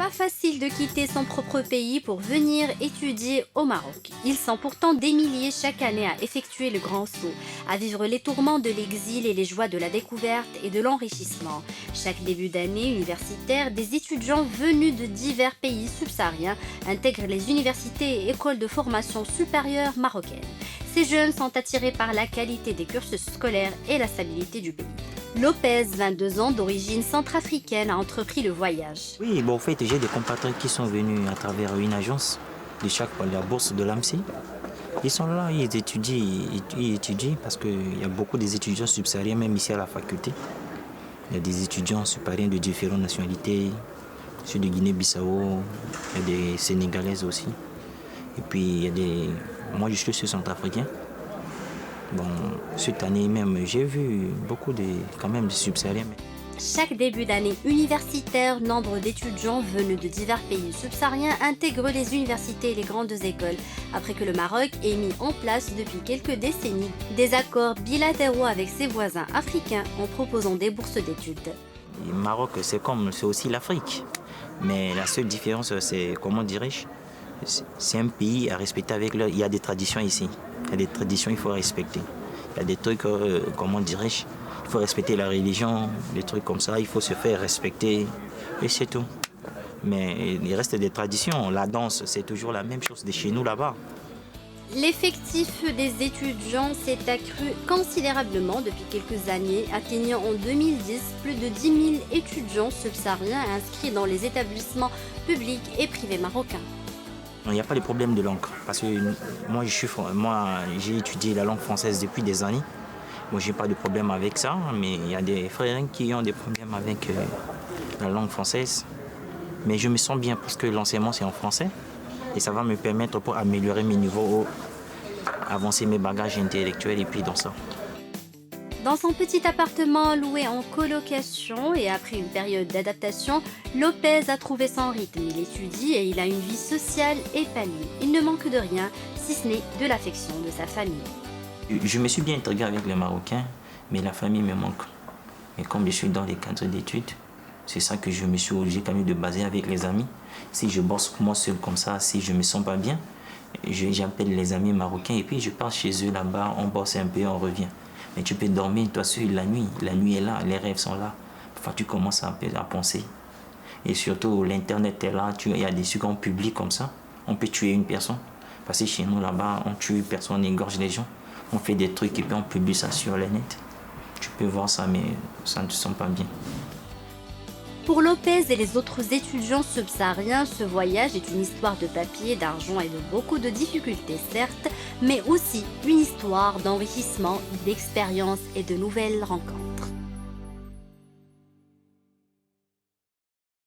Pas facile de quitter son propre pays pour venir étudier au Maroc. Ils sont pourtant des milliers chaque année à effectuer le grand saut, à vivre les tourments de l'exil et les joies de la découverte et de l'enrichissement. Chaque début d'année universitaire, des étudiants venus de divers pays subsahariens intègrent les universités et écoles de formation supérieure marocaines. Ces jeunes sont attirés par la qualité des cursus scolaires et la stabilité du pays. Lopez, 22 ans, d'origine centrafricaine, a entrepris le voyage. Oui, bon, en fait, j'ai des compatriotes qui sont venus à travers une agence de chaque la bourse de l'AMSI. Ils sont là, ils étudient parce qu'il y a beaucoup d'étudiants subsahariens, même ici à la faculté. Il y a des étudiants subsahariens de différentes nationalités, ceux de Guinée-Bissau, il y a des Sénégalaises aussi. Et puis, il y a des... Moi, je suis centrafricain. Bon, cette année même, j'ai vu beaucoup quand même de subsahariens. Chaque début d'année universitaire, nombre d'étudiants venus de divers pays subsahariens intègrent les universités et les grandes écoles, après que le Maroc ait mis en place depuis quelques décennies des accords bilatéraux avec ses voisins africains en proposant des bourses d'études. Le Maroc, c'est aussi l'Afrique. Mais la seule différence, c'est, comment dirais-je, c'est un pays à respecter avec il y a des traditions ici. Il y a des traditions, il faut respecter. Il y a des trucs, comment dirais-je, il faut respecter la religion, des trucs comme ça, il faut se faire respecter, et c'est tout. Mais il reste des traditions. La danse, c'est toujours la même chose de chez nous là-bas. L'effectif des étudiants s'est accru considérablement depuis quelques années, atteignant en 2010 plus de 10 000 étudiants subsahariens inscrits dans les établissements publics et privés marocains. Il n'y a pas de problème de langue, parce que moi j'ai étudié la langue française depuis des années. Moi, je n'ai pas de problème avec ça, mais il y a des frères qui ont des problèmes avec la langue française. Mais je me sens bien parce que l'enseignement, c'est en français. Et ça va me permettre pour améliorer mes niveaux, avancer mes bagages intellectuels et puis dans ça. Dans son petit appartement loué en colocation et après une période d'adaptation, Lopez a trouvé son rythme. Il étudie et il a une vie sociale épanouie. Il ne manque de rien, si ce n'est de l'affection de sa famille. Je me suis bien intégré avec les Marocains, mais la famille me manque. Et comme je suis dans les cadres d'études, c'est ça que je me suis obligé quand même de baser avec les amis. Si je bosse moi seul comme ça, si je me sens pas bien, j'appelle les amis marocains et puis je pars chez eux là-bas, on bosse un peu, on revient. Mais tu peux dormir toi seul la nuit est là, les rêves sont là. Parfois tu commences un peu à penser. Et surtout l'internet est là, il y a des trucs en public comme ça, on peut tuer une personne. Parce que chez nous là-bas, on tue une personne, on égorge les gens. On fait des trucs et puis on publie ça sur le net. Tu peux voir ça, mais ça ne te sent pas bien. Pour Lopez et les autres étudiants subsahariens, ce voyage est une histoire de papier, d'argent et de beaucoup de difficultés, certes, mais aussi une histoire d'enrichissement, d'expérience et de nouvelles rencontres.